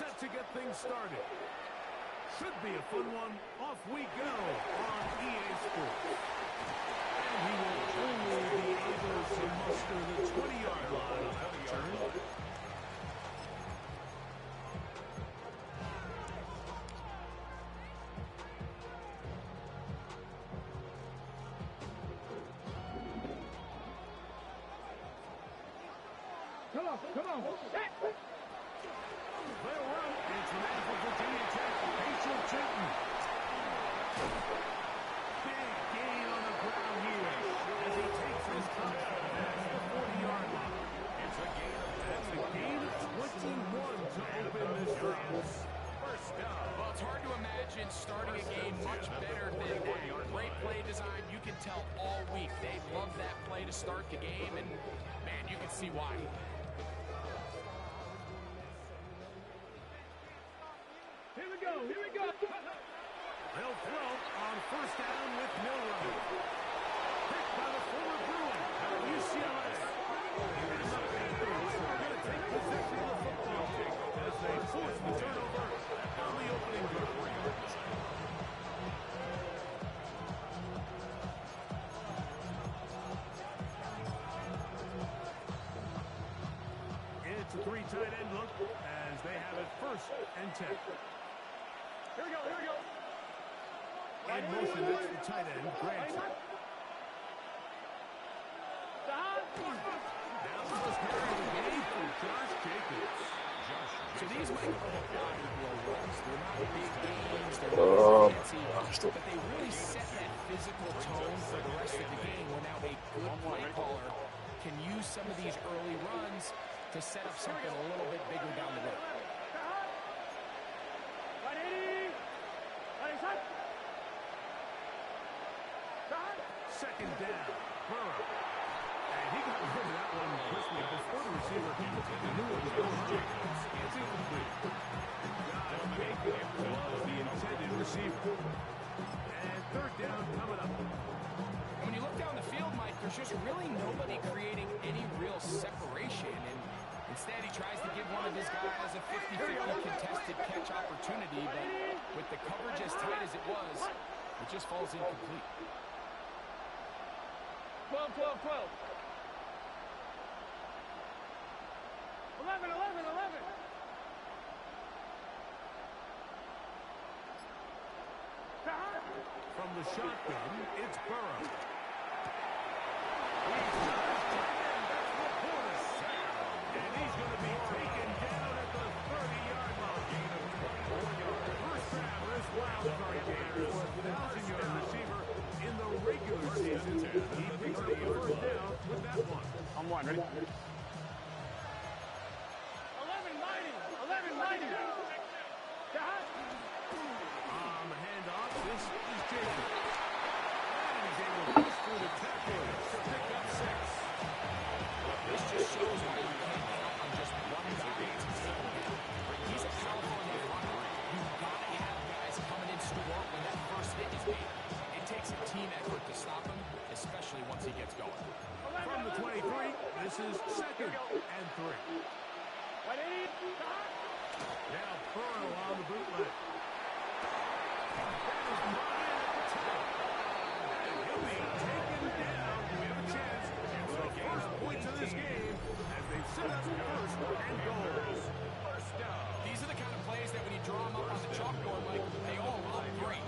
set to get things started. Should be a fun one. Off we go on EA Sports. And he will only be able to muster the 20-yard line on that return. Come on. They'll run. It's an for Virginia Tech. Rachel Chilton. Big gain on the ground here as he takes his touch at the 40-yard line. It's a gain of 21 to open this drive. First down. Well, it's hard to imagine starting a game much better than that. Great play design. You can tell all week they love that play to start the game, and, man, you can see why. Here we go. They'll throw on first down with Milrow. Picked by the former Bruin out of UCLA. And the Panthers are going to take possession of the football as they force the turnover on the opening drive. It's a three tight end look as they have it 1st and 10. Here we go. In motion, that's the tight end, Granson. Now the game from Josh Jacobs. So these might be the body blow runs. They're not big games, they're not fancy, but they really set that physical tone for the rest of the game where now a good play caller can use some of these early runs to set up something a little bit bigger down the road. Second down, Burrow. And he got rid of that one quickly before the receiver came to the new one was Josh Jacobs. It's incomplete. Josh Jacobs was the intended receiver. And third down coming up. When you look down the field, Mike, there's just really nobody creating any real separation, and instead he tries to give one of his guys a 50-50 contested catch opportunity, but with the coverage as tight as it was, it just falls incomplete. 12. 11. From the shotgun, it's Burrow. And he's going to be taken down at the 30-yard line. First grab this WildCard game for a 1,000-yard receiver in the regular season. He picks up the first down with that one. I'm one. Ready? 11-90. On the handoff, this is Jacob. And he's able to push through the tackle to pick up 6. This just shows why you can't count on just one guy to take him down. He's a powerful enough runner. You've got to have guys coming in strong when that first hit is made. It takes a team effort to stop him, especially once he gets going. From the 23, this is 2nd and 3. Now Burrow on the bootleg. That is Ryan at the top. And he'll be taken down. We have a chance for the first points of this game as they set up 1st and goals. First down. These are the kind of plays that when you draw them up on the chalkboard, like, they all look great.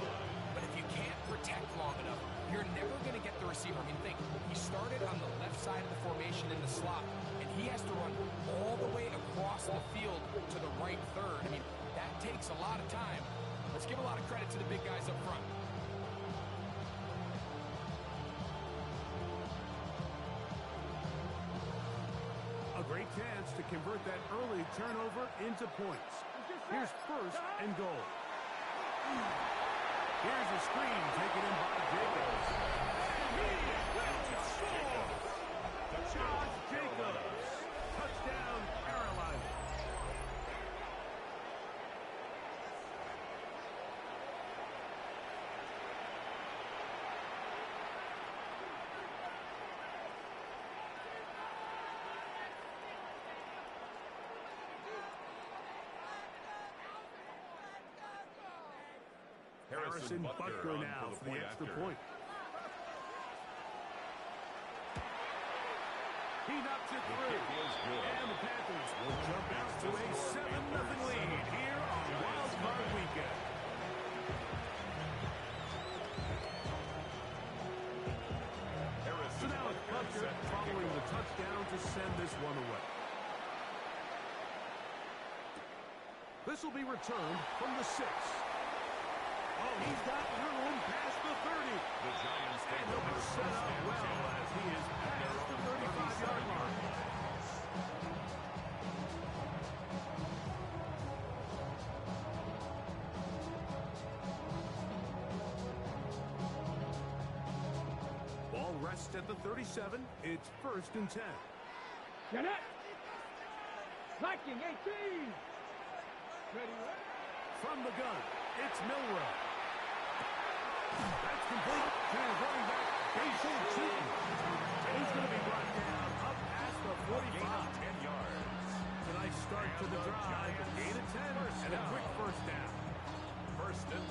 But if you can't protect long enough, you're never going to get the receiver. I mean, think, he started on the left side of the formation in the slot, and he has to run all the way across the field to the right third. I mean, that takes a lot of time. Let's give a lot of credit to the big guys up front. A great chance to convert that early turnover into points. Here's 1st and goal. Here's a screen taken in by Jacobs. And he will score! Josh Jacobs. Touchdown, Carolina. Harrison Butker now for the extra point. He knocks it through. And the Panthers will jump out to a 7-0 lead here on Wild Card Weekend. So now it's Butker following the touchdown to send this one away. This will be returned from the 6. Oh, he's got room past the 30. The Giants and he'll be set up well as he is past the 35-yard line. Ball rests at the 37. It's 1st and 10. Get it. Blocking 18. Ready. From the gun, it's Milroe. That's complete to running back, Jason Cheaton. And he's going to be brought down up past the 45. 10 yards. It's a nice start to the drive. Gain of 10 and a quick first down.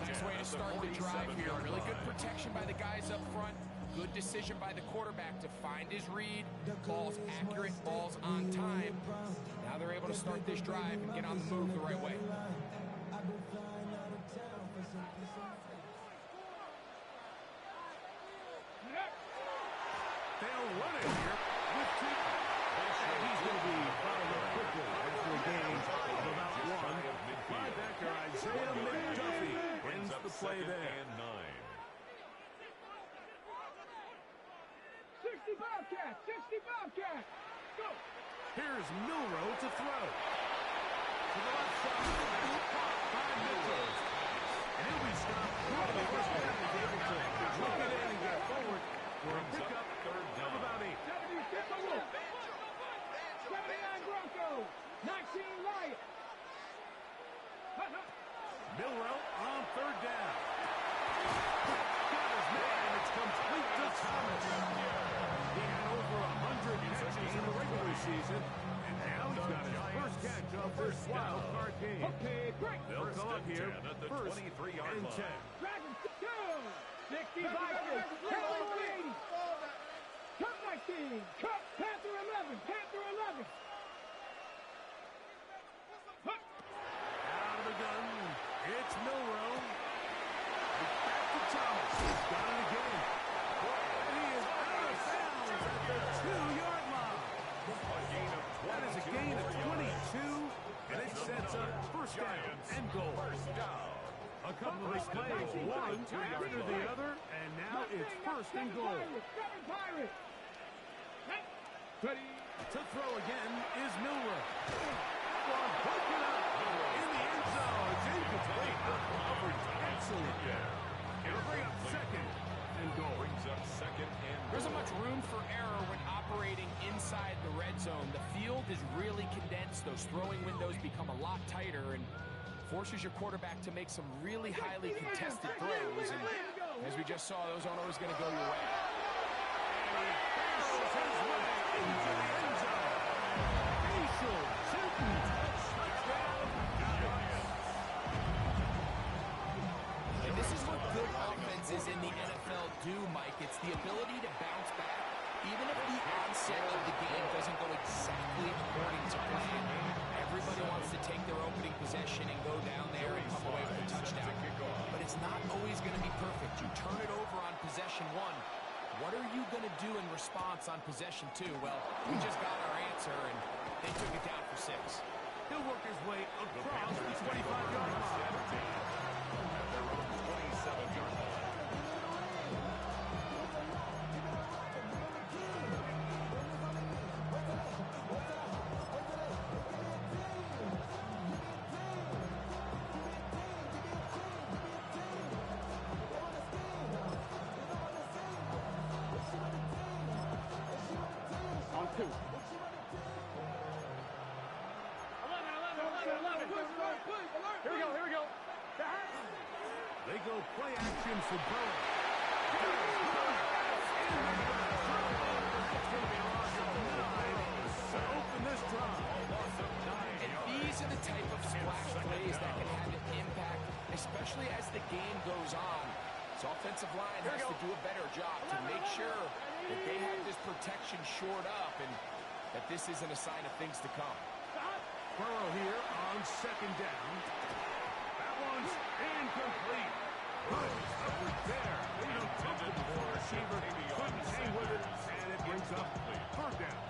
Nice way to start the drive here. Really good protection by the guys up front. Good decision by the quarterback to find his read. Ball's accurate, ball's on time. Now they're able to start this drive and get on the move the right way. They'll run it here with Cheaton. And he's going to be followed up quickly after a gain of about 1. Linebacker Isaiah McDuffie wins the play there. 60 Bobcats. 60 Bobcats. Go. Here's Milroe to throw. To the left side. Caught by Milroe. And he'll be stopped. The first down is able to hook it in and get forward for a pickup of about 8. 70 Timberwolves. 79 Broncos. 19 Lions. Milroe on 3rd down. Got his man. It's complete to Thomas. He had over 100 catches in the regular season, and now he's got his first catch of this wild card game. Okay, break. They'll come up here first and 10. Dragons go. 60 Vikings. Carolina 80. Cup 19. Cup Panther 11. Panther 11. Out of the gun, it's Milroe. Back to Thomas. He's got it again. And he is out of bounds at the 2-yard line. That is a gain of 22, and it sets up first down and goal. A couple of plays, one after the other, and now it's 1st and goal. Ready. To throw again is Milroe. Broken up in the end zone. It's incomplete. Covered. Excellent there. It'll bring up 2nd and goal. There isn't much room for error when operating inside the red zone. The field is really condensed. Those throwing windows become a lot tighter and forces your quarterback to make some really highly contested throws. And as we just saw, those aren't always going to go your way. And he barrels his way into the end zone. Facial shooting. Touchdown. Giants. And this is what good offenses in the NFL do, Mike. It's the ability to bounce back. Even if the onset of the game doesn't go exactly according to plan, everybody wants to take their opening possession and go down there and come away with a touchdown. But it's not always going to be perfect. You turn it over on possession 1. What are you going to do in response on possession 2? Well, we just got our answer, and they took it down for 6. He'll work his way across the 25-yard line. On 2. 11. Here we go. They go play action for Burrow. That's going to be a loss of 9 to open this drive. And these are the type of splash plays that can have an impact, especially as the game goes on. So offensive line has to do a better job to make sure that they have this protection shored up and that this isn't a sign of things to come. Burrow here on second down. That one's incomplete. Good coverage there. You know, the receiver couldn't hang with it, and it brings up third down.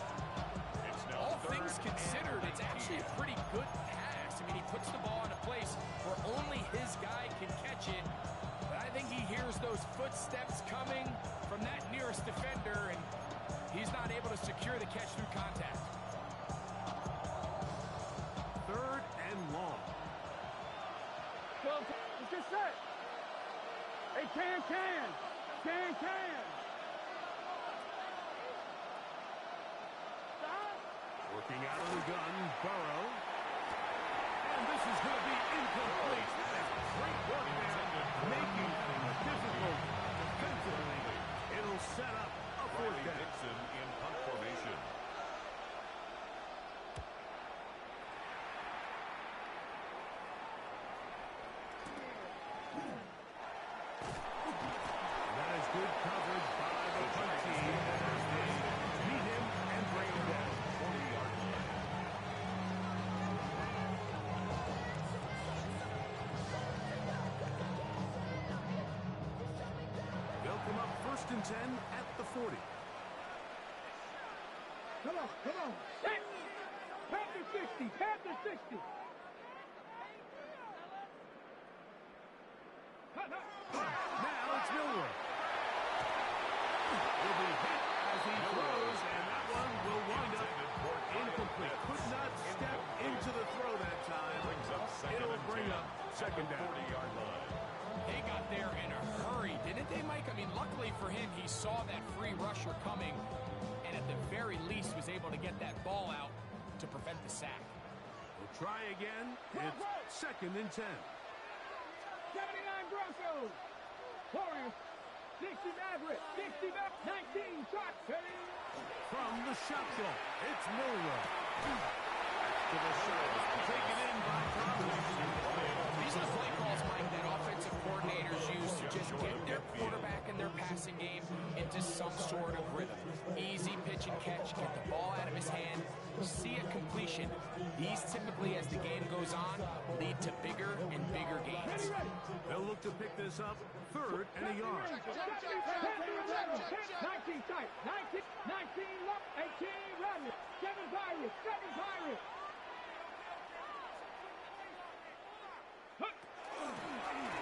All things considered, it's actually a pretty good pass. I mean, he puts the ball in a place where only his guy can catch it. But I think he hears those footsteps coming from that nearest defender, and he's not able to secure the catch through contact. Third and long. Well, it's just set. Hey, can. Stop. Working out of the gun, Burrow. And this is going to be incomplete. Great work there, making things difficult defensively. It'll set up a fourth down. Dixon in punt formation. That is good coverage by the punt team as they meet him and bring him down. 40-yard line. They'll come up 1st and 10 at the 40. Come on. Set. Panthers 60. Now it's Milroe. Will be hit as he throws, and that one will wind up incomplete. Could not step into the throw that time. It'll bring up second down. 40-yard line. They got there in a hurry, didn't they, Mike? I mean, luckily for him, he saw that free rusher coming, and at the very least was able to get that ball out to prevent the sack. We'll try again. It's 2nd and 10. 79 Broncos. Warriors. 60 Mavericks. 60 back. 19 shot. From the shotgun, it's Milroe. To the side. Taken in by Thomas. These are the play calls, Mike, that offensive coordinators use to just get their quarterback and their passing game into some sort of rhythm. Easy pitch and catch, get the ball out of his hand, see a completion. These typically, as the game goes on, lead to bigger and bigger gains. They'll look to pick this up 3rd and a yard. 19 tight. 19 left. 18 running. 7 Pirates.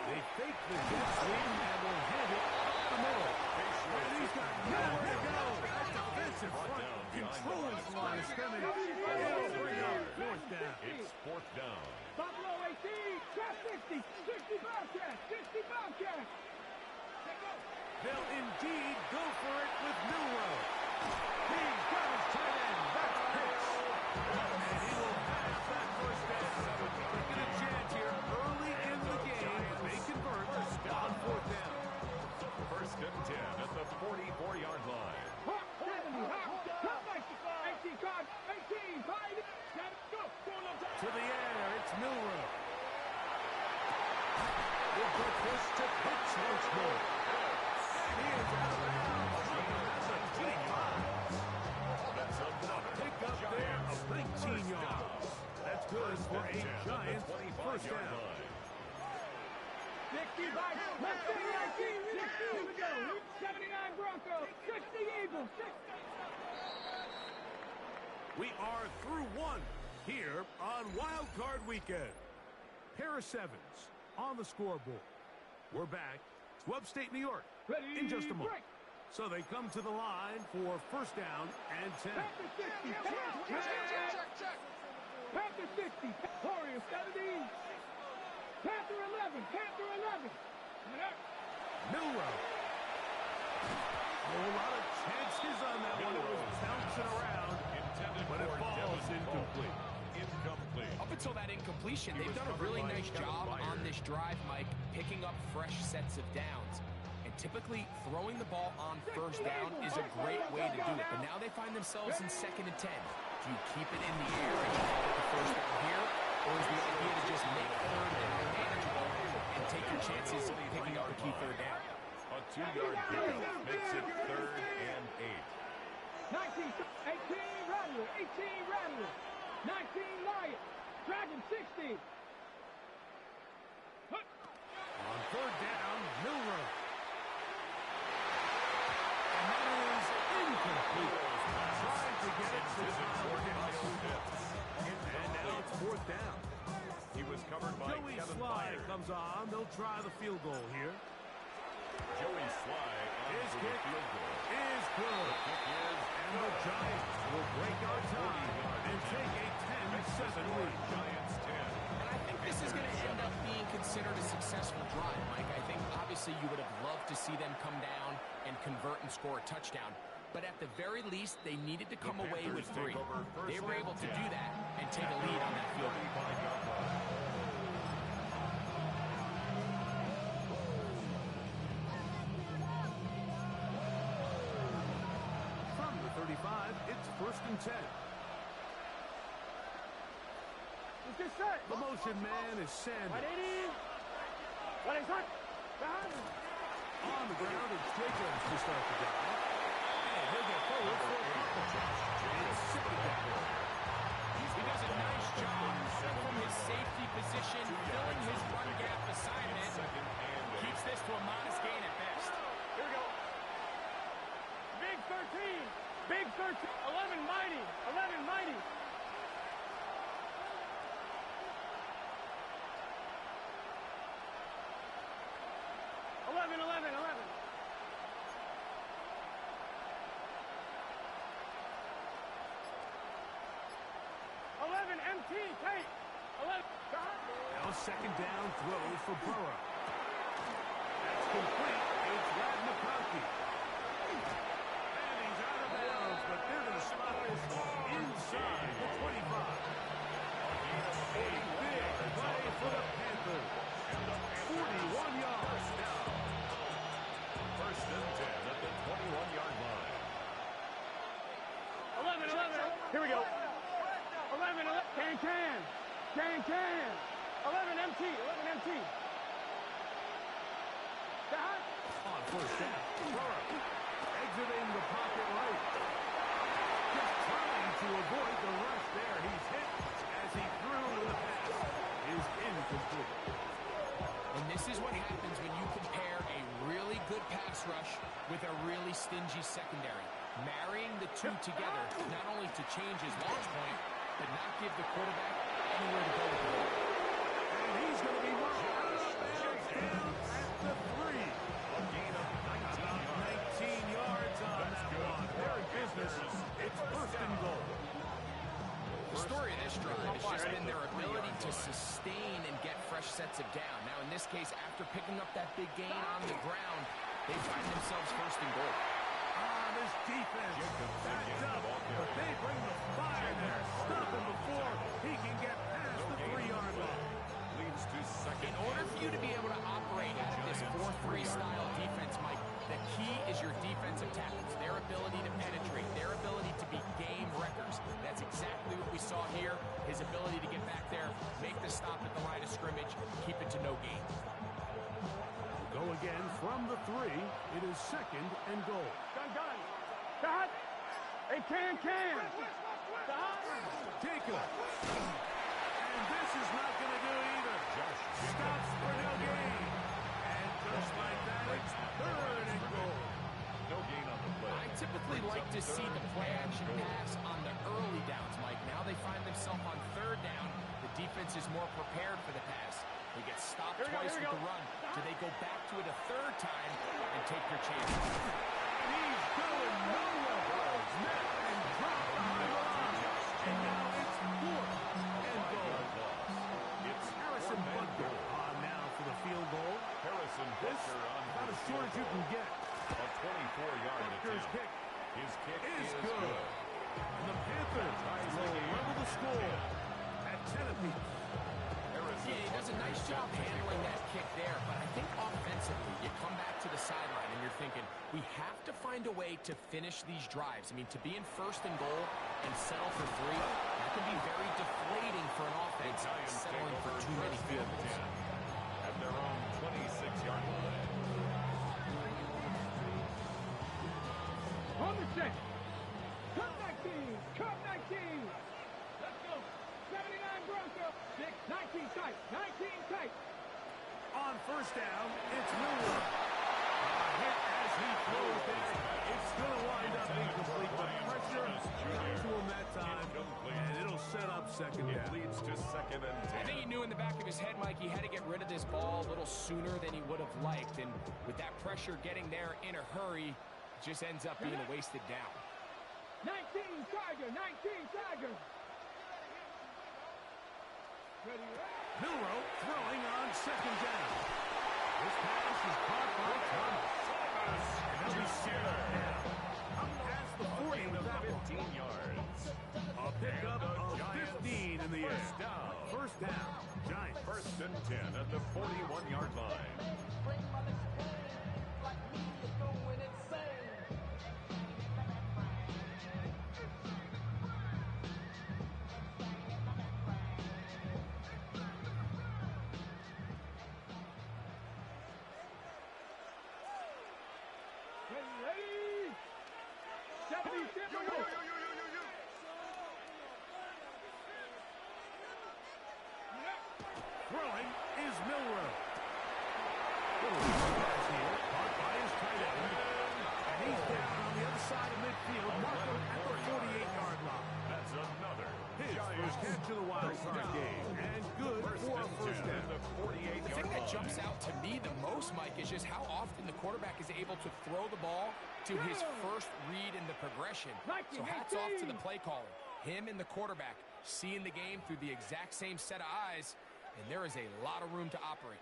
They fake the jet sweep and will hit it up the middle. And he's got nowhere to go. That defensive front controls the line of scrimmage. It'll bring up 4th down. It's 4th down. Buffalo 18. Trap 60. 60 Bobcats. 60 Bobcats. They'll indeed go for it with Milroe. He's got his tight end. That's Pitts. And he will pass that first down. Taking a chance here early in the game. They convert on 4th down. 1st and 10 at the 44-yard line. 70. Top 18 card. 18. 5. Go. To the air, it's Milroe. We'll put this to Pitts once more. And he is out of bounds. That's a deep line. That's another Pick up there of 19 yards. That's good for a Giant first down. 60 Vikings. 60 to go. 79 Broncos. 60 Eagles. 60. We are through one here on WildCard Weekend. Pair of sevens on the scoreboard. We're back to upstate New York in just a moment. So they come to the line for 1st down and 10. Panther 60. Panther 60. Warriors 70. Panther 11. Milroe. A whole lot of chances on that one. It was bouncing around, but it falls incomplete. Up until that incompletion, they've done a really nice job on this drive, Mike, picking up fresh sets of downs. And typically, throwing the ball on 1st down is a great way to do it. But now they find themselves in 2nd and 10. Do you keep it in the air and call it the first down here? Or is the idea to just make third down manageable and take your chances picking up a key third down? A 2-yard pickup makes it 3rd and 8. 19, 18, Rattler, 18, Rattler, 19, Lion, Dragon 60. On 3rd down, Milrow. And that is incomplete. Trying to get it to and now it's 4th down. He was covered by Joey Kevin Sly Byers. comes on. They'll try the field goal here. Joey Sly on His for the kick field goal. is good. The kick is And the Giants will break our tie and take a 10-7 lead. Giants 10. And I think this is going to end up being considered a successful drive, Mike. I think obviously you would have loved to see them come down and convert and score a touchdown. But at the very least, they needed to come away with 3. They were able to do that and take a lead on that field goal. From the 35, it's 1st and 10. Let's get set. The motion man is Sanders. 180. What is that? On the ground, it's Jacobs to start the drive. And he'll get forward for a it's 2nd down. He does a nice job from his safety position, filling his run gap assignment. Keeps this to a modest gain at best. Here we go. Big 13. Big 13. 11 mighty. 11 mighty. 11, 11, 11. 11, MT, Tate. 11. Now 2nd down throw for Burrow. That's complete. It's Rad McConkey. And he's out of bounds, but they're going to spot this inside the 25. A big play for the Panthers. 41 yards down. 1st and 10 at the 21-yard line. 11, 11. Here we go. 11, 11. Can. 11 MT. 11 MT. On 1st down, Burrow exiting the pocket right. Just trying to avoid the rush there. He's hit as he threw the pass. Is incomplete. And this is what happens when you compare a really good pass rush with a really stingy secondary. Marrying the two together, not only to change his launch point, but not give the quarterback anywhere to go with the ball. And he's going to be marked out of bounds down at the 3. A gain of 19 yards on that one. They're in business. It's 1st and goal. The story of this drive has just been their ability to sustain and get fresh sets of down. Now, in this case, after picking up that big gain on the ground, they find themselves 1st and goal. This defense backed up, but they bring the fire there. Stop him before he can get past the 3-yard line. leads to 2nd. In order for you to be able to operate out of this 4-3 style defense, Mike, the key is your defensive tackles, their ability to penetrate, their ability to be game wreckers. That's exactly what we saw here, his ability to get back there, make the stop at the line of scrimmage, keep it to no gain. Go again from the 3. It is 2nd and goal. Gun. Stop. Hey, can. Stop. Jacobs. And this is not going to do either. Stops for no gain. And just like that, it's 3rd and goal. No gain on the play. I typically like to see the play-action pass on the early downs, Mike. Now they find themselves on 3rd down. The defense is more prepared for the pass. They get stopped twice with the run. Do they go back to it a 3rd time and take their chances? He's going nowhere. Snap and drop behind the line. And now it's 4th and goal. It's Harrison Butker on now for the field goal. Harrison This Butker on about as short as you can get. a 24-yard Butker's attempt. kick His kick is is good. And the Panthers will level the score at 10 apiece. Yeah, he does a nice job handling that kick there, but I think offensively, you come back to the sideline and you're thinking, we have to find a way to finish these drives. I mean, to be in first and goal and settle for 3, that can be very deflating for an offense, settling for too many field goals. At their own 26-yard line. On the set. Cut 19. Cut 19. Let's go. 79 Broncos. 19 tight. 19 tight. On first down, it's Miller. Hit as he throws there. It's going to wind up incomplete, but pressure got to him that time, and it'll set up second down. It leads to 2nd and 10. I think he knew in the back of his head, Mike, he had to get rid of this ball a little sooner than he would have liked. And with that pressure getting there in a hurry, it just ends up being a wasted down. 19 Tiger. 19 Tiger. Milroe throwing on second down. This pass is caught by Thomas. And he'll be set now. That's the 40 with that 15 yards. A pickup of 15 in the air. First down. Giants. 1st and 10 at the 41-yard line. Ready? 70 Throwing is Milroe. Little pass here, caught by his tight end. And he's down on the other side of midfield, marking at the 48-yard line. That's another. His first catch of the WildCard game, and good for a first down. The thing that jumps out to me the most, Mike, is just how often the quarterback is able to throw the ball to his first read in the progression. So hats off to the play caller. Him and the quarterback seeing the game through the exact same set of eyes, and there is a lot of room to operate.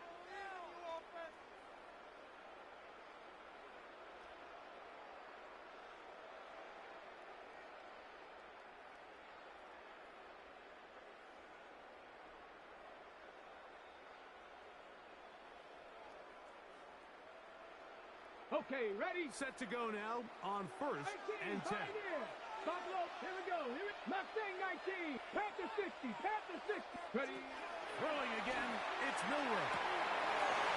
Okay, ready? Set to go now on 1st and 10. Buffalo, here we go. Mustang 19. Panther 60. Panther 60. Ready? Throwing again, it's Milroe.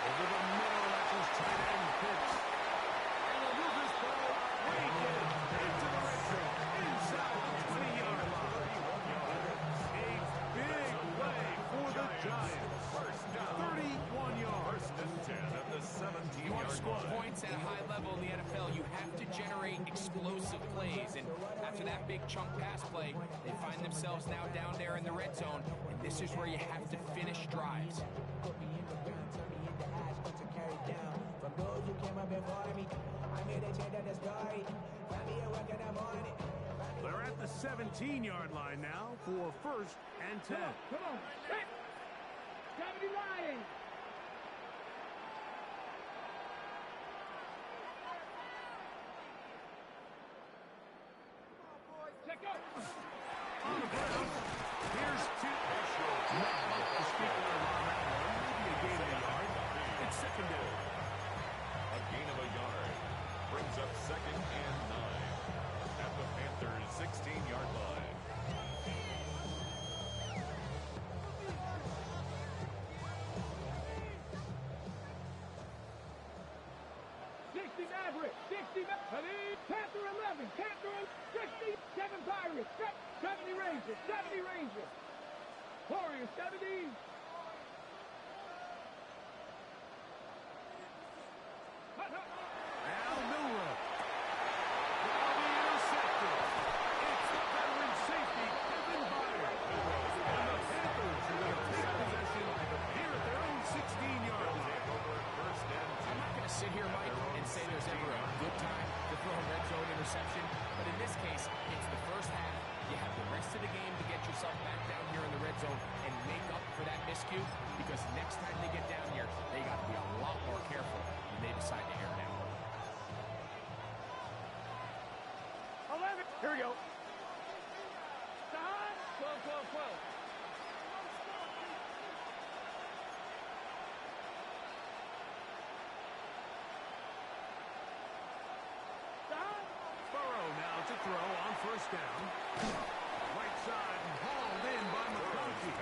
Over the middle, that's his tight end pitch. And he'll move this ball way in into the red zone, inside the 20-yard line. A big play for the Giants. 31 yards. 1st and 10 at the 17-yard line. You want to score points at a high level in the NFL, you have to generate explosive plays. And after that big chunk pass play, they find themselves now down there in the red zone. And this is where you have to finish drives. They're at the 17-yard line now for 1st and 10. Come on. Hey. 70 Lions. Check up. On the ground, here's two. Not the speaker on that one. Maybe a gain of a yard. It's 2nd down. A gain of a yard brings up 2nd and 9 at the Panthers' 16-yard line. 60 Maverick. 60 Maverick. Panther 11. Panther 60. 7 Pirates. 70 Rangers. 70 Rangers. Warriors 70. Now Milroe. That'll be intercepted. It's the veteran safety, Kevin Byard. And the Panthers are going to take possession here at their own 16-yard line. I'm not going to sit here, Mike, and say there's ever a good time to throw a red zone interception. But in this case, it's the first half. You have the rest of the game to get yourself back down here in the red zone and make up for that miscue, because next time they get down here, they got to be a lot more careful when they decide to air it out. 11. Here we go. Time. 12, 12, 12. first down. Right side hauled in by McConkey.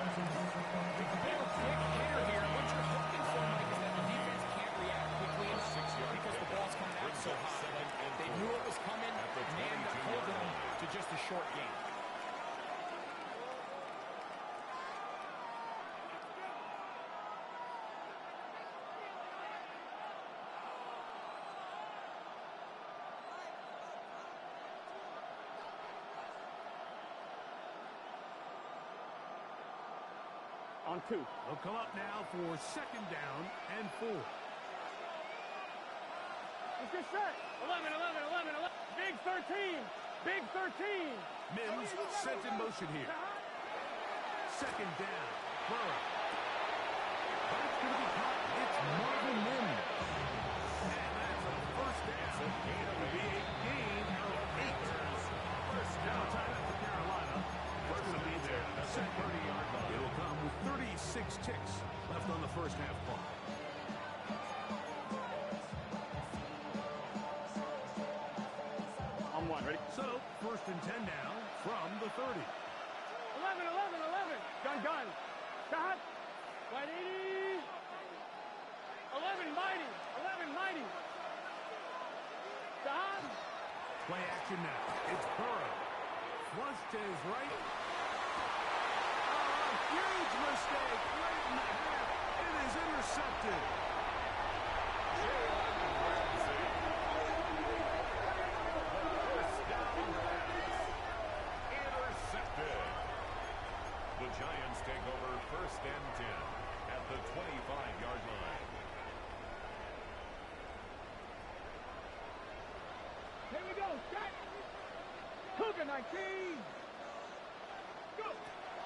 Big hitter here. What you're hoping for, Mike, is that the defense can't react quickly enough because the ball's coming out so high. They knew it was coming, and they ended up holding them to just a short game. On 2. They'll come up now for second down and 4. Let's get set. 11, 11, 11, 11. Big 13. Big 13. Mims sent in motion here. Second down. Burrow. But it's going to be caught. It's Marvin Mims. And that's a first down. It'll be a gain of 8. First down. Time out for Carolina. It's going to be there. Set 30-yard line. It'll come with 36 ticks left on the first half clock. On 1. Ready? So, first and 10 now from the 30. 11, 11, 11. Gun. Shot. 180. 11, mighty. 11, mighty. Shot. Play action now. It's Burrow. Flush to his right. Huge mistake late in the half. It is intercepted. Intercepted. The Giants take over first and 10 at the 25-yard line. Here we go. Shot. Cougar 19. Go.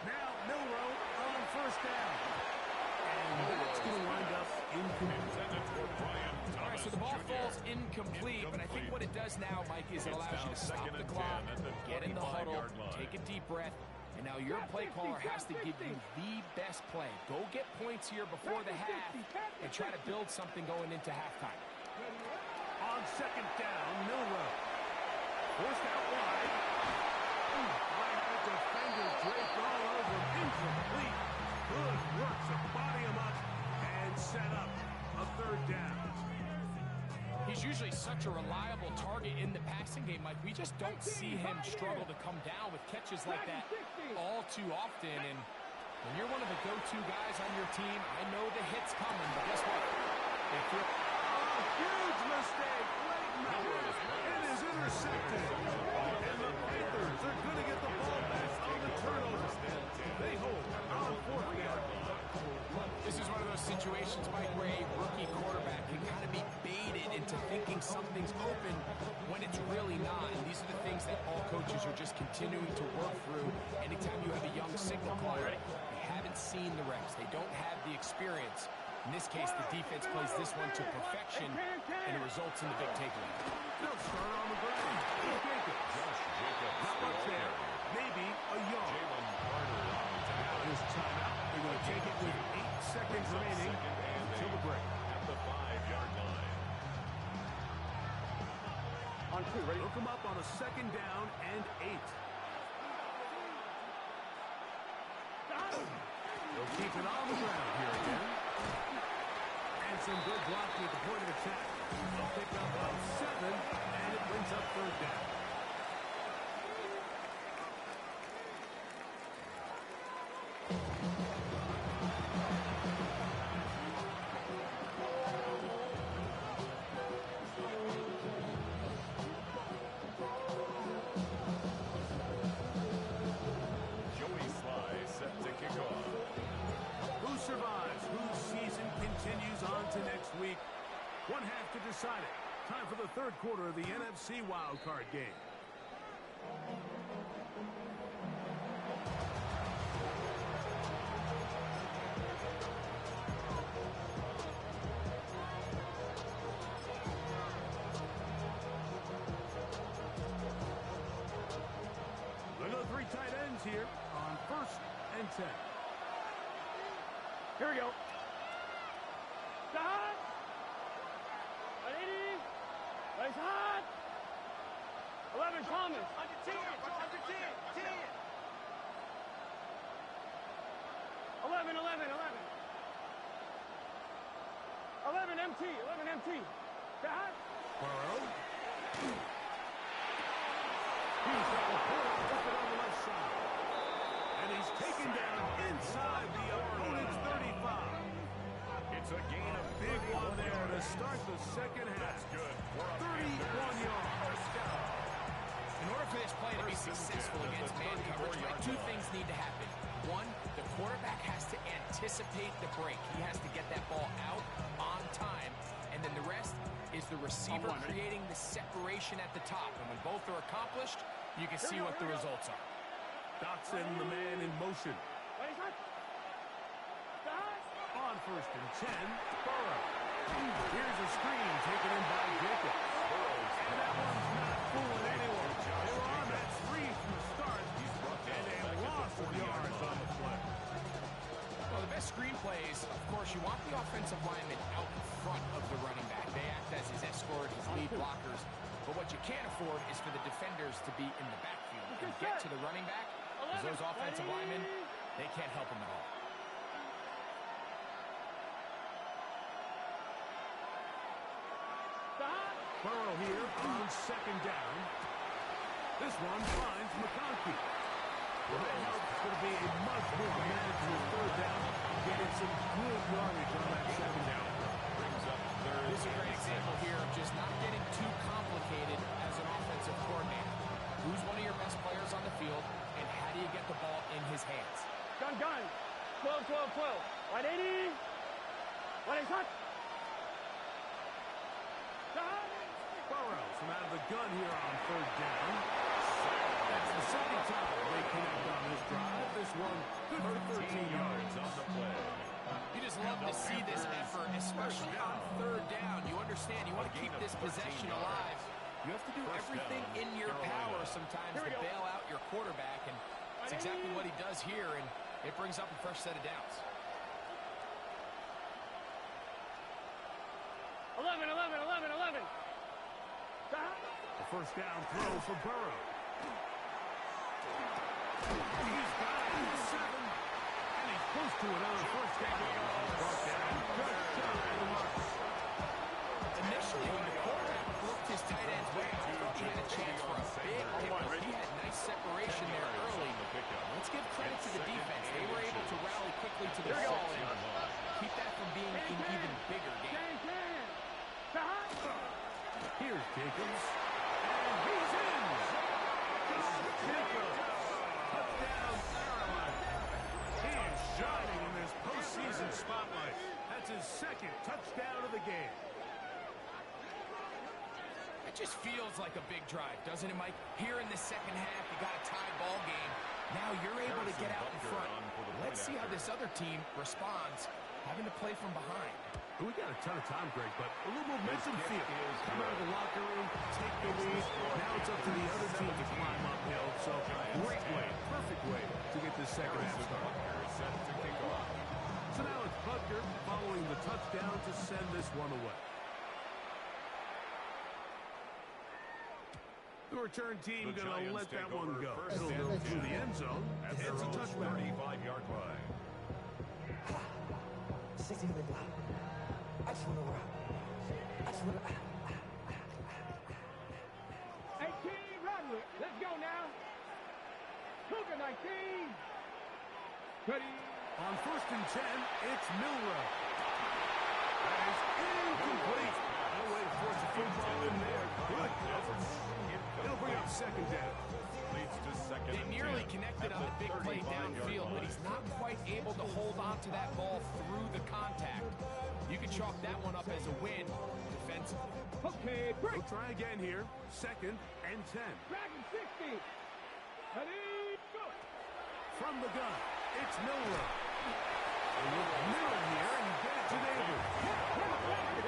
Now Milrow on first down. And that's going to wind up incomplete. All right, so the ball falls incomplete, but I think what it does now, Mike, is it allows you to stop the clock, get in the huddle, take a deep breath, and now your play caller has to give you the best play. Go get points here before the half and try to build something going into halftime. On second down, Milrow. Forced out wide. Defender draped all over him. Incomplete. Good work to body him up and set up a third down. He's usually such a reliable target in the passing game, Mike. We just don't see him struggle to come down with catches like that all too often. And when you're one of the go-to guys on your team, I know the hit's coming, but guess what? If you're... Huge mistake late in the half. It is intercepted. And the Panthers are going to get the ball back on the turnover. They hold on fourth down. This is one of those situations, Mike, where a rookie quarterback can kind of be baited into thinking something's open when it's really not. And these are the things that all coaches are just continuing to work through. Anytime you have a young signal caller, they haven't seen the reps. They don't have the experience. In this case, the defense plays this one to perfection, and it results in the big takeaway. They'll start on the ground. Not much there. Maybe a yard. His timeout. They're going to take it with 8 seconds remaining until the break. At the 5-yard line. On 2. Ready? They'll come up on a second down and 8. They'll keep it on the ground here again. And some good blocking at the point of attack. They'll pick up on 7, and it brings up third down. Joey Sly set to kick off. Who survives? Whose season continues on to next week? One half to decide it. Time for the third quarter of the NFC WildCard game. Look at the 3 tight ends here on first and 10. Here we go. Shot. 180. Nice hot. 11 Thomas. Under 10. Under 10. 10. 11, 11, 11. 11 MT, 11 MT. That. Burrow. He's got the corner open on the left side. And he's taken down inside the opponent's 35. It's a gain of Big one there to start the second half. That's good. 31 yards. First down. In order for this play to be successful against man coverage, two things need to happen. One, the quarterback has to anticipate the break. He has to get that ball out on time. And then the rest is the receiver creating the separation at the top. And when both are accomplished, you can see what the results are. Dotson, the man in motion. On 1st and 10, Burrow. Here's a screen taken in by Jacobs. And that one's not fooling anyone. They were on that 3 from the start, and a loss of yards on the play. Well, the best screen plays, of course, you want the offensive lineman out in front of the running back. They act as his escort, his lead blockers. But what you can't afford is for the defenders to be in the backfield and get to the running back, because those offensive linemen, they can't help him at all. Burrow here on 2nd down. This one finds McConkey. Well, that helps to be a much more manageable 3rd down, getting some good yardage on that 2nd down. Brings up 3rd. This is a great example here of just not getting too complicated as an offensive coordinator. Who's one of your best players on the field, and how do you get the ball in his hands? Gun, gun. 12, 12, 12. 180. 180 shot. Burrow from out of the gun here on 3rd down. That's the 2nd time they connect on this drive. This one good for 13 yards on the play. You just love to see this effort, especially on 3rd down. You understand, you want to keep this possession alive. You have to do everything in your power sometimes to bail out your quarterback, and that's exactly what he does here, and it brings up a fresh set of downs. 11, 11, 11, 11. The 1st down throw for Burrow. He's got it at the 7. And he's close to another 1st down. Brought down just shy of the mark. Initially, when the quarterback looked his tight end's way, I thought he had a chance for a big pickup. He had nice separation there early. Let's give credit to the defense. They were able to rally quickly to the ball and keep that from being an even bigger game. Here's Jacobs. And he's in. Jacobs. Touchdown, Carolina. He is shining in this postseason spotlight. That's his 2nd touchdown of the game. It just feels like a big drive, doesn't it, Mike? Here in the 2nd half, you got a tie ball game. Now you're able to get out in front. Let's see how this other team responds, having to play from behind. We got a ton of time, Greg, but a little momentum feel. Come out of the locker room, take the lead. Now it's up to the other team to climb uphill. So great way, perfect way to get this 2nd half started. So now it's Butker following the touchdown to send this one away. The return team going to let that one go. It'll go through the end zone. It's a touchdown. 35-yard line. 60 minutes. I just want to run. I just want to... 18, Roderick. Let's go now. Cougar 19. Ready. On 1st and 10, it's Milrow. That is incomplete. No way to force a football in there. Good efforts. It'll bring up 2nd down. Leads to 2nd. They nearly connected on the big play downfield, but he's not quite able to hold on to that ball through the contact. You can chalk that one up as a win defensively. Okay, break. We'll try again here. 2nd and 10. Dragon 60. Ready, go. From the gun, it's Milrow. And with Miller here, and get it to Neighbors.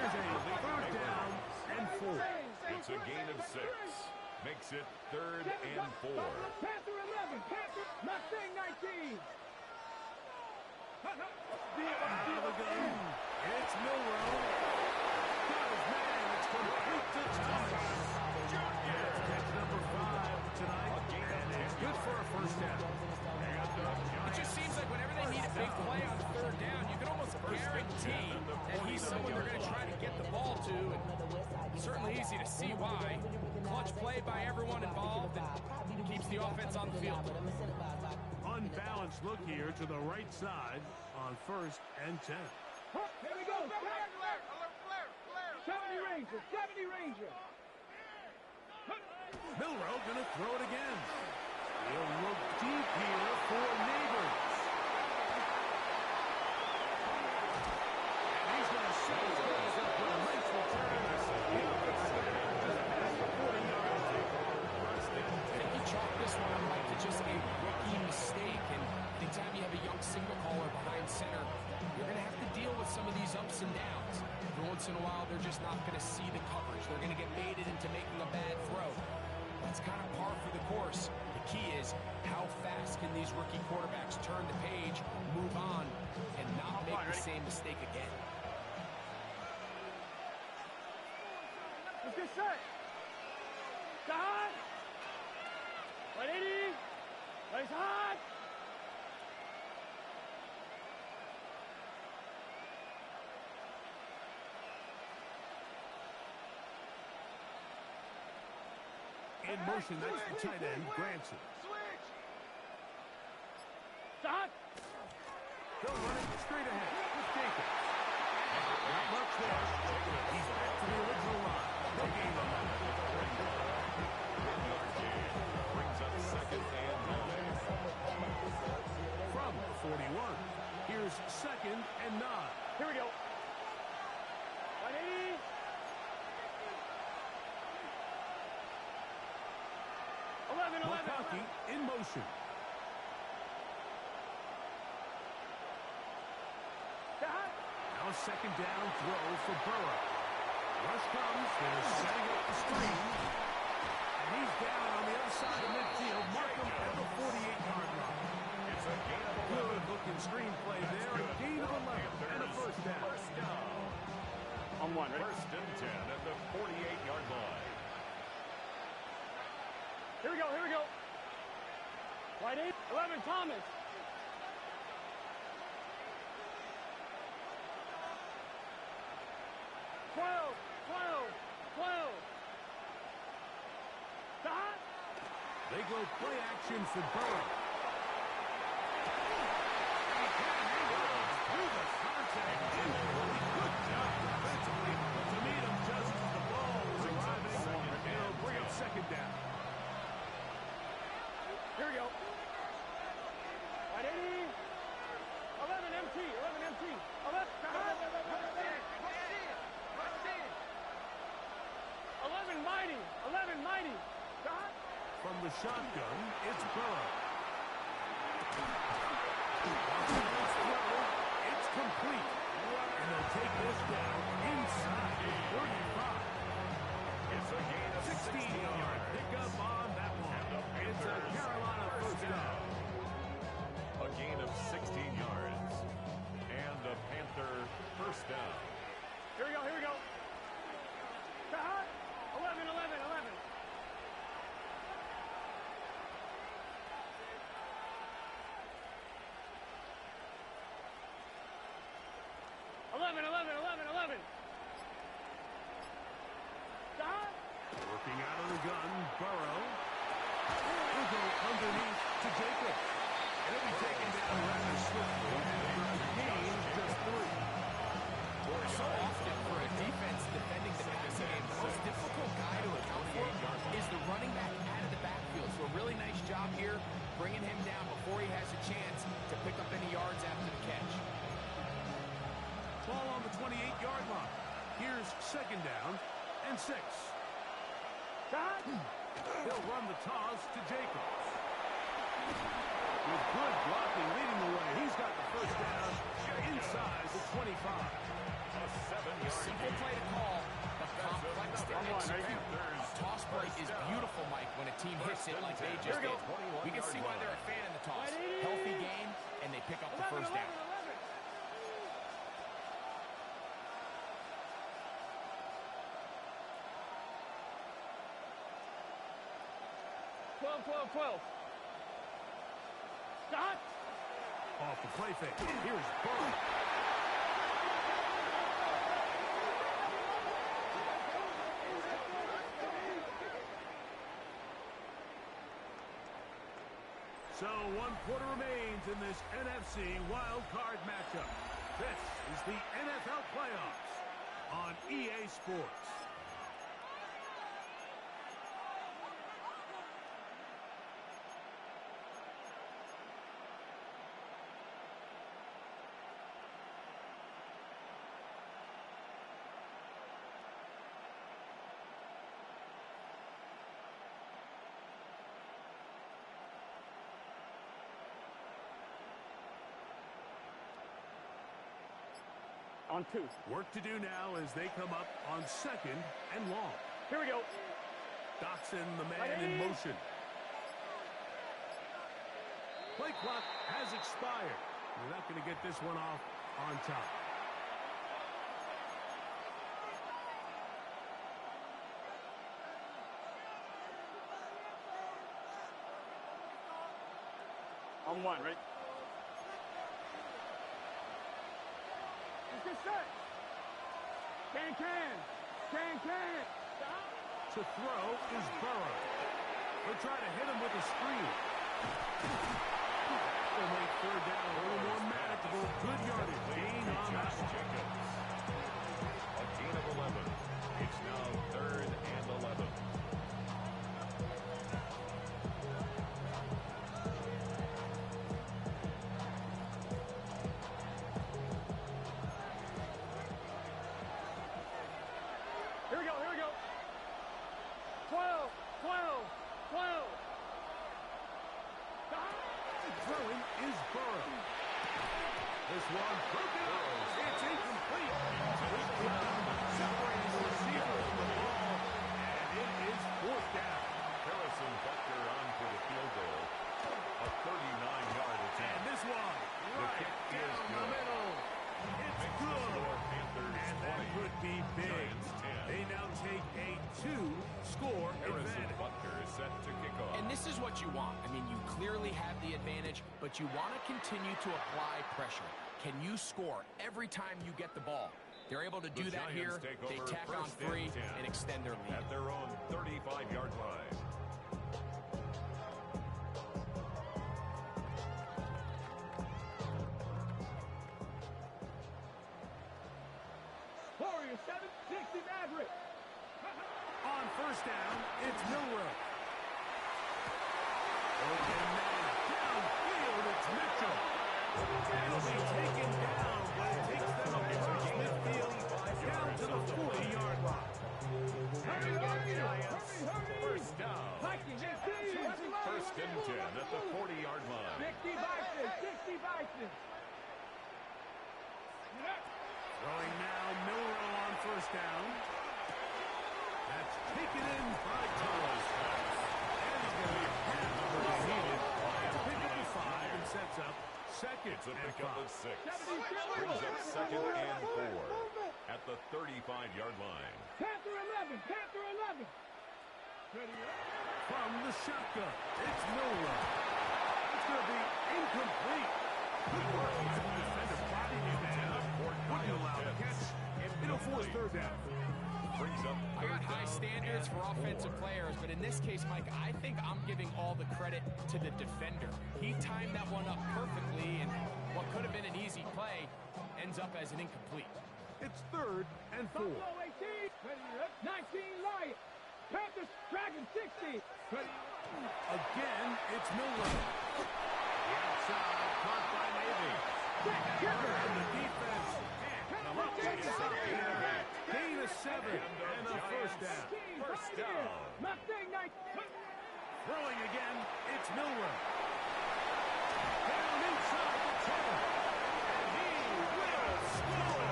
Here's a 3rd down and 4. It's a gain of 6. Makes it 3rd and 4. Panther 11. Panther Mustang 19. Out of the gun. It's Milrow. Got his man. It's complete to Thomas. And it's catch number 5 to, and certainly easy to see why. Clutch play by everyone involved and keeps the offense on the field. Unbalanced look here to the right side on 1st and 10. Here we go. 70 Ranger. 70 Ranger. Milrow going to throw it again. He'll look deep here for Neighbors. And he's going to set his eyes up with a nice return. I think you chalk this one up to just a rookie mistake, and anytime you have a young signal caller behind center, you're going to have to deal with some of these ups and downs. Every once in a while, they're just not going to see the coverage. They're going to get baited into making a bad throw. That's kind of par for the course. The key is how fast can these rookie quarterbacks turn the page, move on, and not make the same mistake again. Let's get set. Hot. 180. Place hot. In motion, that's the tight end, Granson. Switch. Stop. They'll run it straight ahead with Jacobs. Not much there. He's back to the original line. No gain on that. Brings up 2nd and 9. From the 41. Here's 2nd and 9. Here we go. 180. McConkey in motion. Now a 2nd down throw for Burrow. Rush comes. They're setting up the screen. And he's down on the other side of midfield. Markham at the 48-yard line. It's a gain of 11. Good looking screenplay there. A gain of 11 and a 1st down. On one, ready? 1st and 10 at the 48-yard line. Here we go, here we go. Right 8, 11, Thomas. Twelve. Stop. They go play action for Burrow. Through the contact. Good job defensively to meet him just as the ball was arriving. And it'll bring up 2nd down. Here we go. 180. 11 MT. 11. 11 mighty. Stop. From the shotgun, it's Burrow. It's complete. And they'll take this down inside the 35. It's a gain of 16 yard pickup on that one. It's a Carolina 1st down. A gain of 16 yards. And a Panther 1st down. Here we go. Stop. 11. 11. Stop. Working out of the gun, Burrow. He'll go underneath to Jacobs. And he'll be taken down rather swiftly. Gain just 3. So often for a defense defending the passing game, the most difficult guy to account for is the running back out of the backfield. So a really nice job here, bringing him down before he has a chance to pick up any yards after the catch. Ball on the 28-yard line. Here's 2nd down and 6. Stop. They'll run the toss to Jacobs. With good blocking leading the way. He's got the 1st down inside the 25. A 7-yard Simple play to call, but complex to execute. A toss break is beautiful, Mike, when a team hits it like they just did. We can see why they're a fan in the toss. Healthy game, and they pick up the 1st down. 12. Stop. Off the play fake. Here's Burrow. So 1 quarter remains in this NFC WildCard matchup. This is the NFL playoffs on EA Sports. On 2. Work to do now as they come up on 2nd and long. Here we go. Dotson, the man in motion. Play clock has expired. They're not going to get this one off on top. On 1, right? It's set. Can. To throw is Burrow. They'll try to hit him with a screen. They'll make 3rd down a little more manageable. Good yardage. Gain on that one. A gain of 11. It's now 3rd and 11. Here we go. 12. Throwing is Burrow. This one broken up. It's incomplete. Separating the receiver from the ball. And it is 4th down. Harrison Butker on for the field goal. A 39-yard attempt. And this one right down the middle. It's good. And that could be big. They now take a 2-score Harrison advantage. Butker is set to kick off. And this is what you want. I mean, you clearly have the advantage, but you want to continue to apply pressure. Can you score every time you get the ball? They're able to do that here. They tack on 3 and extend their lead. At their own 35-yard line. Warriors 7, 60 Maverick. On 1st down, it's Milrow. Open man, downfield, it's Mitchell. It'll be taken down, but it takes them across midfield down to the 40-yard line. Hurry. 1st down. Vikings, 1st and 10 at the 40-yard line. 60 Vikings. Throwing now, Milrow on 1st down. That's taken in by Thomas. And he's going to be needed. Pick up the 5 and sets up 2nd It's a and pickup 5. of 6. Brings up 2nd and 4 at the 35-yard line. Panther 11. From the shotgun, it's Milrow. It's going to be incomplete. Good work. The defender blocking him down. Wouldn't allow the catch. It'll force 3rd down. Brings up I got high standards for offensive players, but in this case, Mike, I think I'm giving all the credit to the defender. He timed that one up perfectly, and what could have been an easy play ends up as an incomplete. It's 3rd and 4. Buffalo 18. 19 Lions. Panthers Dragon 60. Again, it's Milrow. The outside, caught by Navy. And the defense can't come up with it. Gain of 7 and a 1st down. 1st down. Throwing again, it's Milrow. Down inside the 10. And he will score.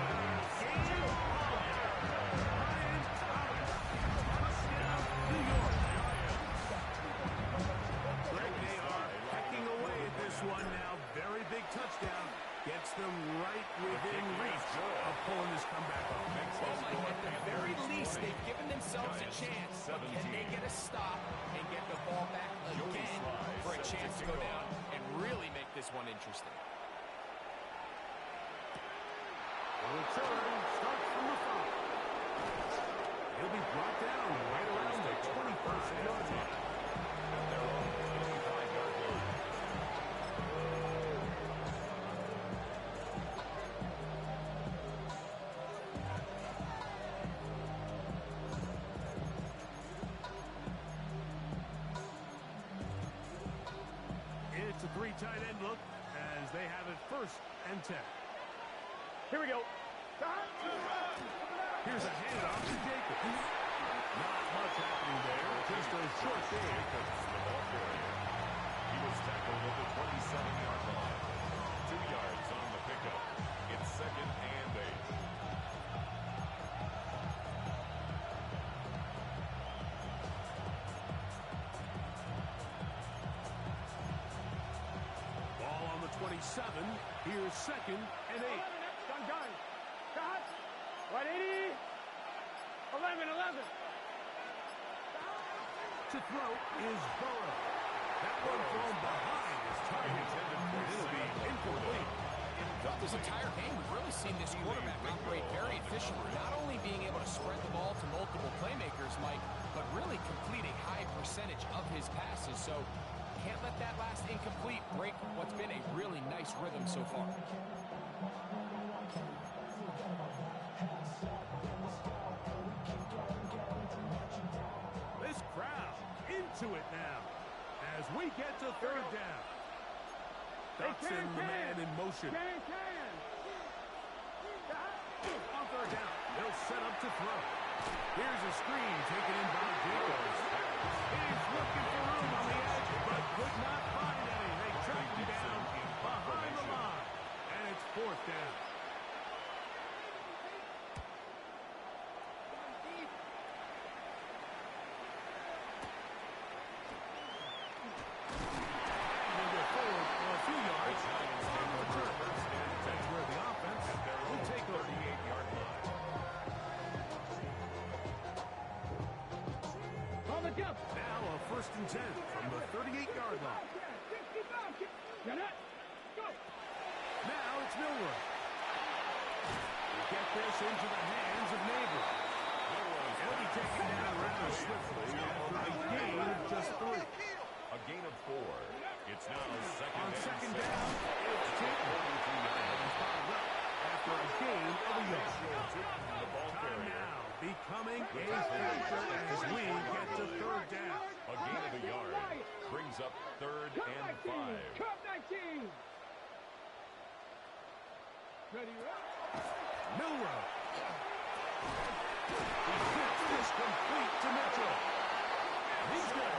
Gain of 5. Ryan Thomas. Touchdown, New York. Greg, they are hacking away at this one now. Very big touchdown. Gets them right within reach of pulling this comeback off. Well, Mike, at the very least, they've given themselves a chance. But can they get a stop and get the ball back again for a chance to go down and really make this one interesting? The return starts from the 5. He'll be brought down right around the 21st yard line. At their own 25-yard line. tight end look as they have it 1st and 10. Here we go. Here's a handoff to Jacobs. Not much happening there. Just a short game. Jacobs, the ball carrier. He was tackled at the 27-yard line. 2 yards on the pickup. It's 2nd and 8. Ball on the 27. Here's 2nd and 8. Done. Cut. 180. 11. To throw is Burrow. That one thrown behind his target. It'll be incomplete. Throughout this entire game, we've really seen this quarterback operate very efficiently, not only being able to spread the ball to multiple playmakers, Mike, but really complete a high percentage of his passes. So can't let that last incomplete break what's been a really nice rhythm so far. This crowd into it now as we get to 3rd down. Dotson, the man in motion. On 3rd down, they'll set up to throw. Here's a screen taken in by Jacobs. He's looking for room on the edge, but could not find any. They tracked him down behind the line, and it's 4th down. Now a 1st and 10 from the 38-yard line. Now it's Milroy. We get this into the hands of Neighbor. He'll be taken down rather swiftly after a gain of just 3. A gain of 4. It's now 2nd On and 2nd 7. down, it's Jacobs. After a gain of a yard. The ball Time carrier. now becoming a factor as we get to 3rd down. A gain of a yard brings up 3rd and 5. Cup 19. Ready, Milrow. He hits this complete to Mitchell. He's got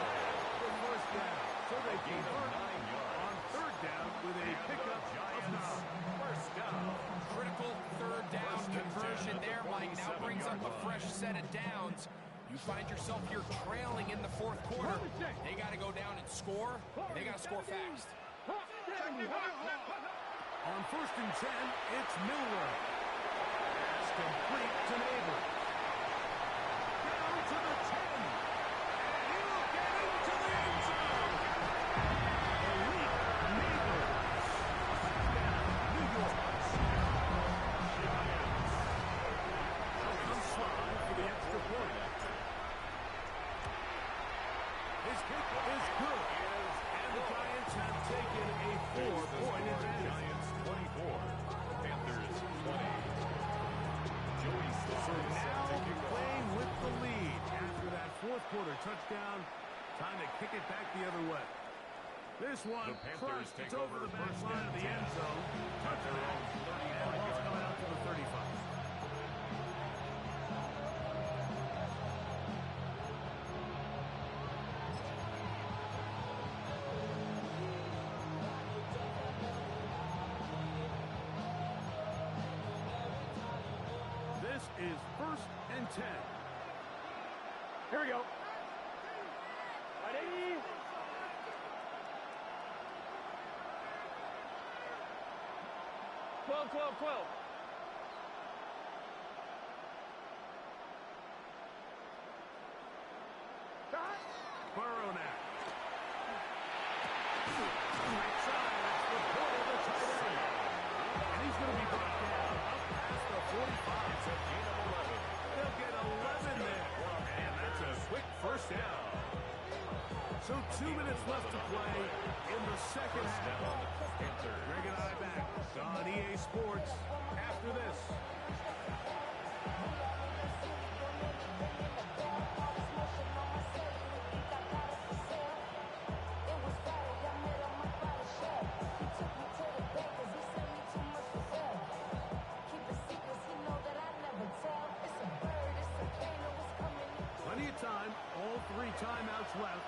the 1st down. So they Gain of 9 yards. on 3rd down with a pickup of 9. 1st down. Critical 3rd down conversion there, Mike. Now brings up a fresh set of downs. You find yourself here trailing in the 4th quarter. They got to go down and score. And they got to score fast. On 1st and 10, it's Milrow. Pass complete to Neighbor. Down to the 10. And he'll get into the end zone. Elite Neighbor. Down, New York. Comes Swan for the extra point. His kick is good. And the Giants have taken a 4-point advantage. Giants 24. Panthers 20. Joey So Slaughter now set to kick off. playing with the lead after that 4th quarter touchdown. Time to kick it back the other way. This one The Panthers crushed. take It's over over the back 1st line of and the end 10. zone. Touchdown. And ball's coming out to the 35. This is 1st and 10. Here we go. 180. Twelve. Burrow now. Right side, that's the point of the tight end. And he's going to be brought down up past the 45. It's a gain of 11. They'll get 11 there. And that's a quick 1st down. So 2 minutes left to play in the 2nd half. Greg and I back on EA Sports after this. time. All 3 timeouts left.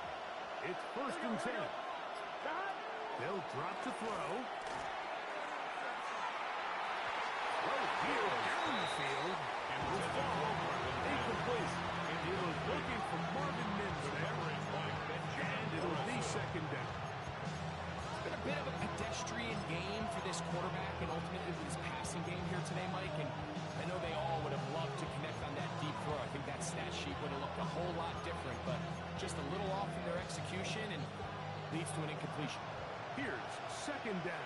It's 1st and 10. They'll drop to throw. Here down the field. And will fall. Incomplete. And he was looking for Marvin Mims there. And it'll be 2nd down. It's been a bit of a pedestrian game for this quarterback and ultimately this passing game here today, Mike. And I know they all would have loved to connect on that deep throw. I think that stat sheet would have looked a whole lot different, but just a little off in their execution and leads to an incompletion. Here's 2nd down.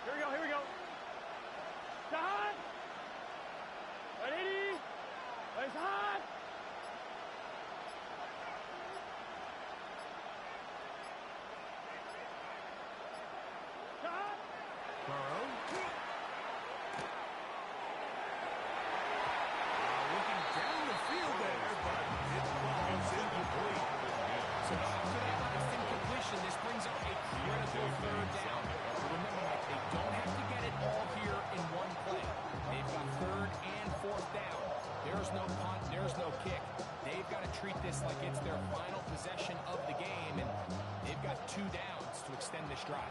Here we go, here we go. Shot! 180! Place hot! Shot! Burrow. Looking down the field there, but it's incomplete. So after that last incompletion, this brings up a critical 3rd down. So remember, Mike, they don't have to get it all here in one play. They've got 3rd and 4th down. There's no punt, there's no kick. They've got to treat this like it's their final possession of the game, and they've got 2 downs to extend this drive.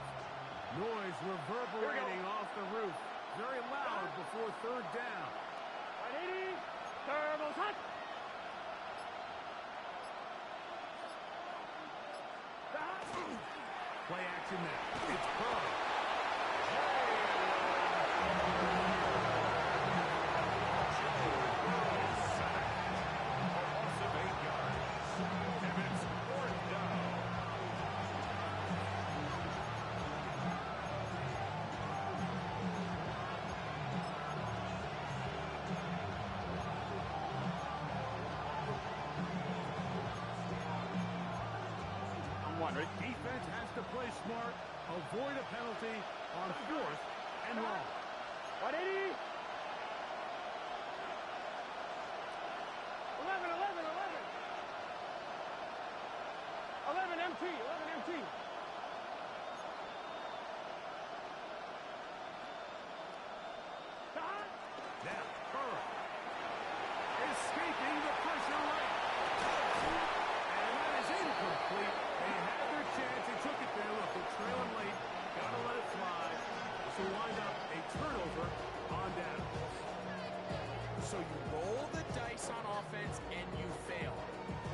Noise reverberating off the roof. Very loud before 3rd down. 180! Turbo's hot! Play action now. It's Burrow. Defense has to play smart, avoid a penalty on 4th and long. 180! 11, 11, 11. 11 MT, 11 MT. Shot! Now, Burrow. Escaping the pressure lane. And that is incomplete. They had their chance. They took it there. Look, they're trailing late. Got to let it fly. This will wind up a turnover on down. So you roll the dice on offense and you fail.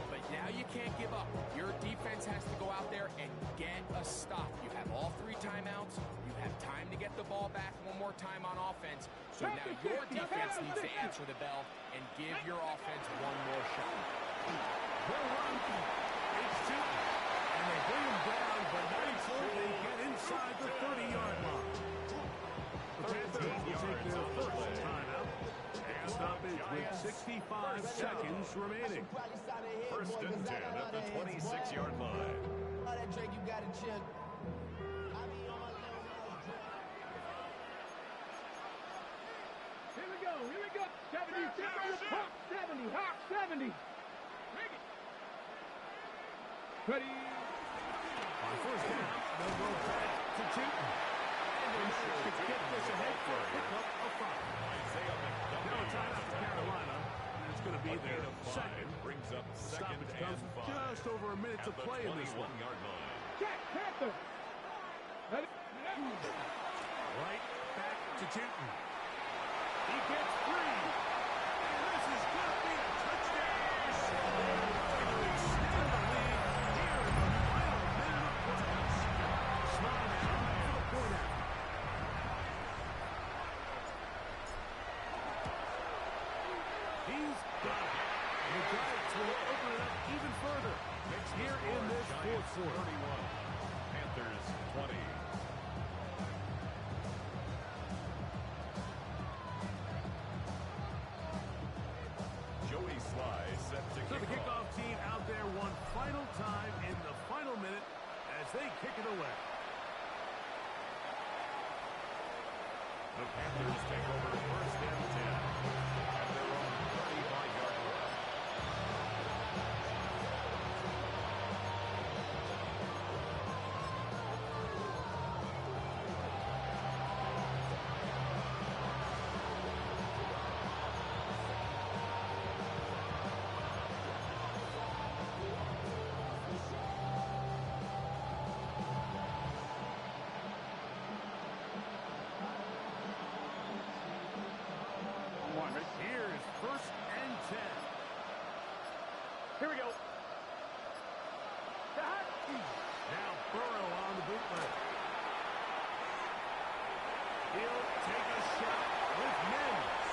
But now you can't give up. Your defense has to go out there and get a stop. You have all 3 timeouts. You have time to get the ball back one more time on offense. So now your defense needs to answer the bell and give your offense one more shot. They'll run. It's 2. And they bring him down, but not until they get inside the 30-yard line. The Panthers will take their 1st timeout. And stoppage with 65 seconds remaining. 1st and 10 at the 26-yard line. That Drake, you got to chill. Here we go, here we go. 70, 70, 70, hot 70. Ready? On 1st down, they'll go back to Chayton. And they manage to get this ahead for a pickup of 5. Now a timeout for Carolina. It's going to be their 2nd. Brings up 2nd Stoppage comes and 5. just over a minute to play in this one. 21-yard line. Check, Panther. Ready? Right back to Chayton. He gets 3. And this is going to be a touchdown. To extend the lead here in the final minute of play. Small down for the point out. He's got it. The Giants will open it up even further here in this 4th quarter. 31. Panthers 20. Joey Sly set to So the kickoff team out there one final time in the final minute as they kick it away. The Panthers take over 1st and 10 at their own 35-yard line. first and 10. Here we go. Now Burrow on the bootleg. He'll take a shot with Mims.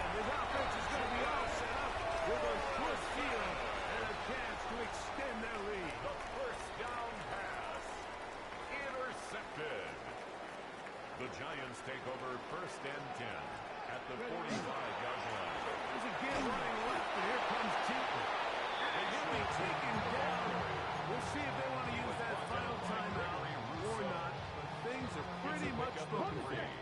And his offense is going to be all set up with a good field and a chance to extend their lead. The first down pass. Intercepted. The Giants take over first and 10 at the 45-yard line. He's again running left, and here comes Keaton. And he'll be taken down. We'll see if they want to use that final timeout or not, but things are pretty much looking for them.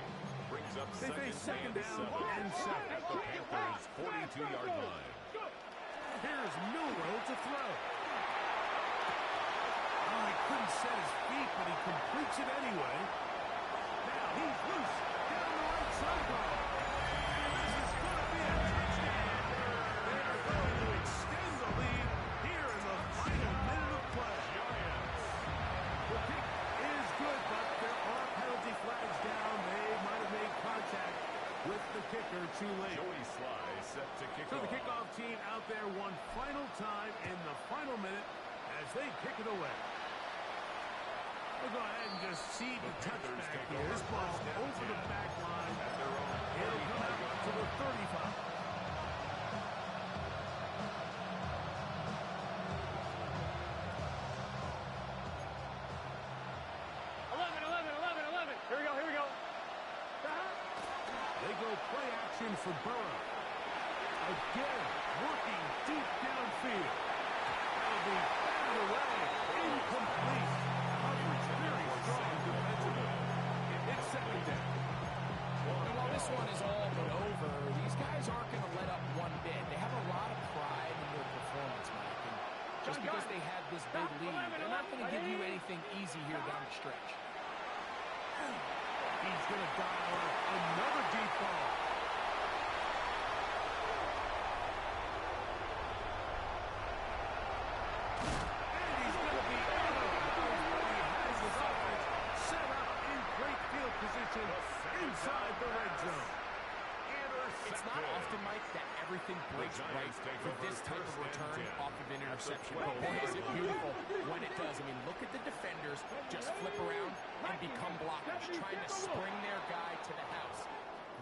Brings up They face second down and seven. at the Panthers' 42-yard line. Here's Milrow to throw. Oh, he couldn't set his feet, but he completes it anyway. Now he's loose down the right sideline. And this is going to be a touchdown. They are going to extend the lead here in the final minute of play. The kick is good, but there are penalty flags down. They might have made contact with the kicker too late. Joey Sly set to kick So off. the kickoff team out there one final time in the final minute as they kick it away. We'll go ahead and just see the touchback here. This ball over the back line. It'll come out to the 35. 11. Here we go. They go play action for Burrow. Again, working deep downfield. That'll be batted away. Incomplete. Coverage very strong defensively. It's second down. And while this one is all but over, these guys aren't going to let up one bit. They have a lot of pride in their performance, Mike. And just because they have this big lead, they're not going to give you anything easy here down the stretch. He's going to dial up another deep ball. And he's going to be out of bounds where he has his offense set up in great field position inside the red zone. It's not often, Mike, that everything breaks right for this type of return off of an interception. But boy, is it beautiful when it does. I mean, look at the defenders just flip around and become blockers, trying to spring their guy to the house.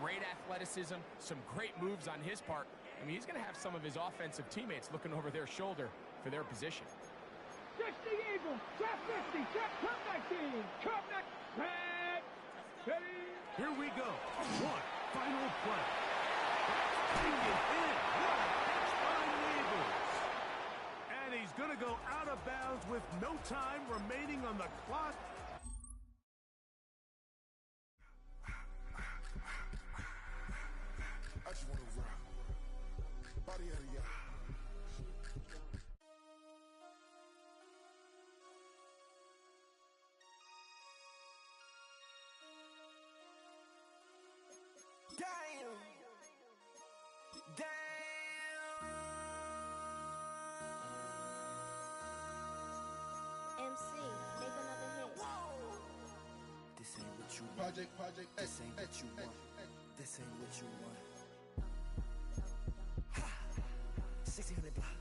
Great athleticism, some great moves on his part. I mean, he's going to have some of his offensive teammates looking over their shoulder for their position. 60 Eagles, trap 50, trap comeback team, comeback, red, ready. Here we go. One final play. Bring it in. What a catch by the Eagles. And he's going to go out of bounds with no time remaining on the clock. I just want to rock. Body out of y'all. Damn. MC, make another hit. This ain't what you want. Project, This ain't what you want. This ain't what you want. Ha! 1600 block.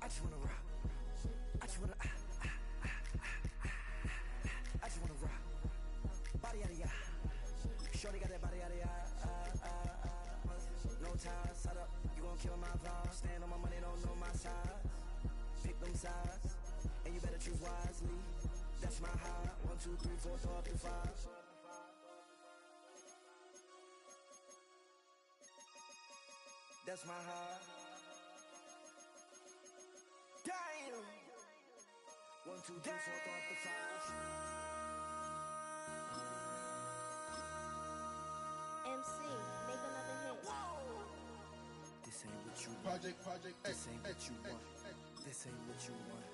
I just wanna rock. I just wanna. I just wanna rock. Body out of ya. Shorty got that body out of ya. No ties, set up. You gon' kill my vibe. Stand on my money, don't know my size. Pick them sides, and you better choose wisely. That's my high. 1, 2, 3, 4, throw up to 5. That's my high. Damn. 1, 2, 3, 4, throw up to 5. MC, make another hit. This ain't what you want. project, This ain't what you want. This ain't what you want.